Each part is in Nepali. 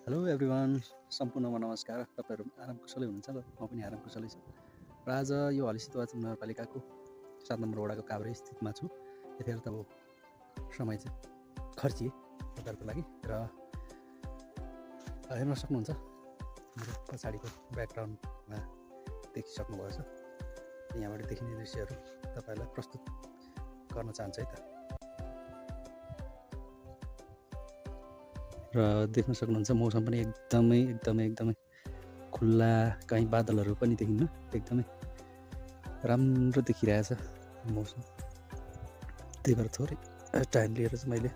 हेलो एभ्रिवान, सम्पूर्णमा नमस्कार। तपाईँहरू आराम कुशलै हुनुहुन्छ र म पनि आराम कुशलै छु। र आज यो हलिसितवाचन नगरपालिकाको 7 नम्बर वडाको काभ्रे स्थितमा छु। यतिखेर त समय चाहिँ खर्चिए तपाईँहरूको लागि र हेर्न सक्नुहुन्छ मेरो पछाडिको ब्याकग्राउन्डमा देखिसक्नुभएको छ। यहाँबाट देखिने दृश्यहरू तपाईँहरूलाई प्रस्तुत गर्न चाहन्छु है त। र देख्न सक्नुहुन्छ मौसम पनि एकदमै खुल्ला, कहीँ बादलहरू पनि देखिन्न, एकदमै राम्रो देखिरहेछ मौसम। त्यही भएर थोरै टाइम लिएर चाहिँ मैले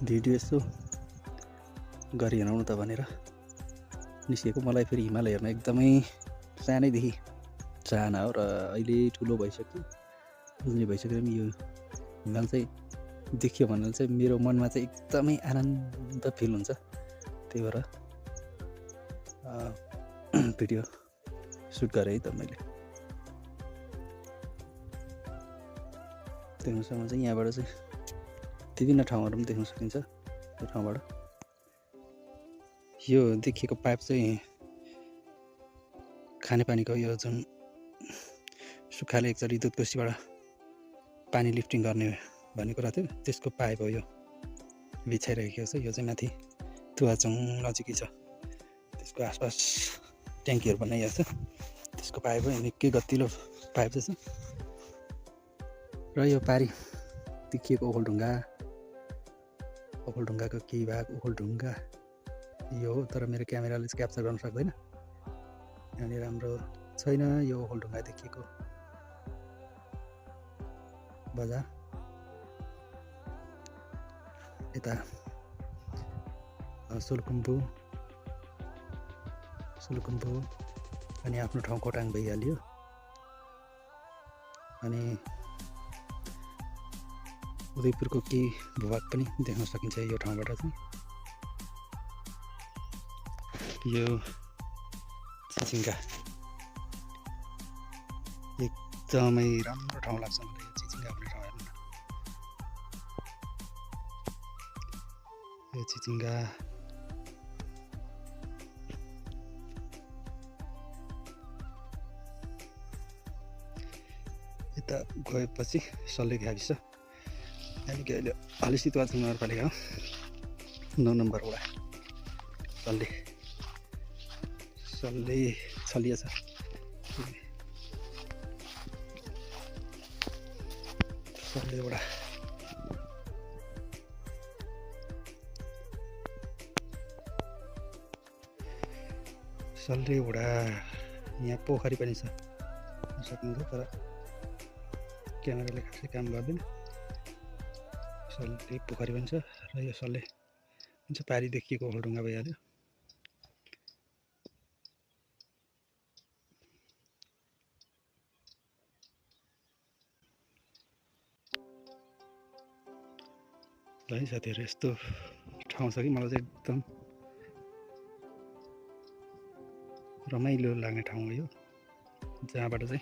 भिडियो यसो गरी हिँडाउनु त भनेर निस्केको। मलाई फेरि हिमाल हेर्न एकदमै सानैदेखि चाहना हो र अहिले ठुलो भइसक्यो, बुझ्ने भइसक्यो। यो हिमाल चाहिँ देखियो भने चाहिँ मेरो मनमा चाहिँ एकदमै आनन्द फिल हुन्छ। त्यही भएर भिडियो सुट गरेँ है त मैले। देख्न सक्नुहुन्छ यहाँबाट चाहिँ विभिन्न ठाउँहरू पनि देख्न सकिन्छ। यो ठाउँबाट यो देखिएको पाइप चाहिँ खानेपानीको यो जुन सुक्खाले एकचोटि दुधकोसीबाट पानी लिफ्टिङ गर्ने भन्ने कुरा थियो, त्यसको पाइप हो यो बिछाइरहेको छ। यो चाहिँ माथि तुवाचुङ नजिकै छ, त्यसको आसपास ट्याङ्कीहरू बनाइएको छ। त्यसको पाइप हो, निकै गतिलो पाइप चाहिँ छ। र यो पारी देखिएको ओखलढुङ्गाको केही भाग ओखलढुङ्गा यो हो, तर मेरो क्यामेराले चाहिँ क्याप्चर गर्न सक्दैन। यहाँनिर राम्रो छैन यो ओखलढुङ्गा देखिएको बजार। यता सोलुखुम्बु अनि आफ्नो ठाउँ खोटाङ भइहाल्यो। अनि उदयपुरको केही भूभाग पनि देख्न सकिन्छ यो ठाउँबाट चाहिँ। यो चिचिङ्गा एकदमै राम्रो ठाउँ लाग्छ मलाई, यो चिचिङ्गा भन्ने ठाउँ हेर्नु न। यो चिचिङ्गा यता गएपछि सल्ले गाविस, यानि कि अहिले हलिसितवाचन नगरपालिका हो, 9 नम्बर वडा। सल्ले छलिया छ। सल्ले वडा यहाँ पोखरी पनि छ सक्नुहुन्छ, तर क्यामेराले खासै काम गर्दैन। सल्ले पोखरी पनि छ र यो सल्ले हुन्छ पारी देखिएको ओखलढुङ्गा भइहाल्यो। ल है साथीहरू, यस्तो ठाउँ छ कि मलाई चाहिँ एकदम रमाइलो लाग्ने ठाउँ हो यो, जहाँबाट चाहिँ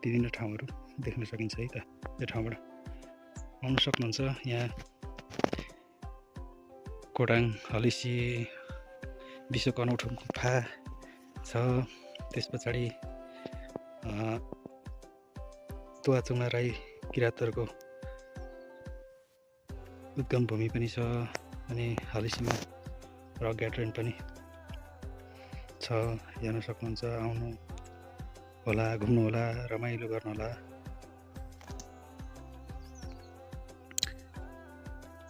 विभिन्न ठाउँहरू देख्न सकिन्छ है त। यो ठाउँबाट आउन सक्नुहुन्छ। यहाँ खोटाङ हलिसी विश्वको अनौठो गुफा छ। त्यस पछाडि तुवाचुङमा राई किराँतहरूको उद्गम भूमि पनि छ। अनि हलिसीमा रक गार्डन पनि छ, हेर्न सक्नुहुन्छ। आउनु होला, घुम्नु होला, रमाइलो गर्नु होला।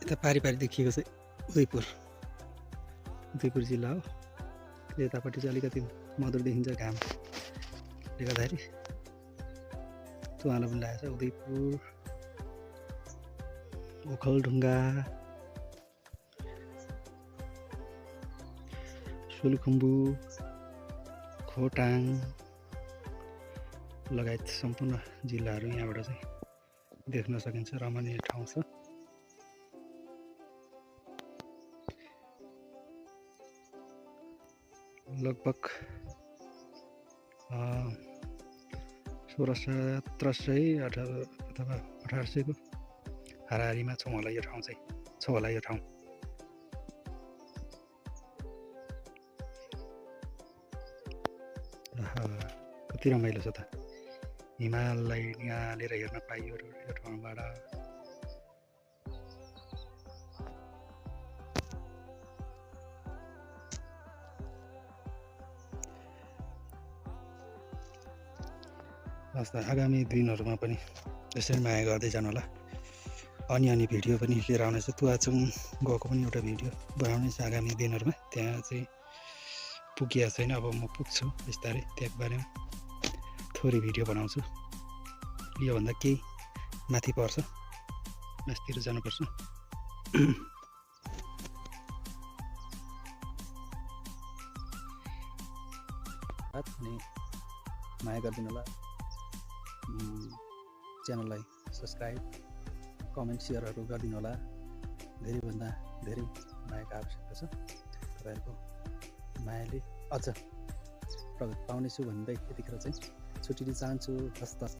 यता पारी देखिएको चाहिँ उदयपुर जिल्ला हो। यतापट्टि चाहिँ अलिकति मधुर देखिन्छ घामले गर्दाखेरि, तुवालो पनि लागेको छ। उदयपुर, ओखलढुङ्गा, सोलुखुम्बु, खोटाङ लगायत सम्पूर्ण जिल्लाहरू यहाँबाट चाहिँ देख्न सकिन्छ। रमणीय ठाउँ छ। लगभग 1600-1700 अथवा 1800 को हाराहारीमा छ होला यो ठाउँ चाहिँ। कति रमाइलो छ त हिमाललाई निहालेर हेर्न पाइयो यो ठाउँबाट हस् त आगामी दिनहरूमा पनि यसरी माया गर्दै जानु होला अनि भिडियो पनि लिएर आउनेछ तुवाचुङ गएको पनि एउटा भिडियो बनाउनेछ आगामी दिनहरूमा त्यहाँ चाहिँ पुगिएको छैन अब म पुग्छु बिस्तारै त्यहाँको बारेमा थोरै भिडियो बनाउँछु योभन्दा केही माथि पर्छ मास्तिर जानुपर्छ अनि माया गरिदिनु होला च्यानललाई सब्सक्राइब कमेन्ट सेयरहरू गरिदिनु होला धेरैभन्दा धेरै मायाको आवश्यकता छ तपाईँहरूको मायाले अझ प्रगति पाउनेछु भन्दै यतिखेर चाहिँ छुट्टिन चाहन्छु हस्त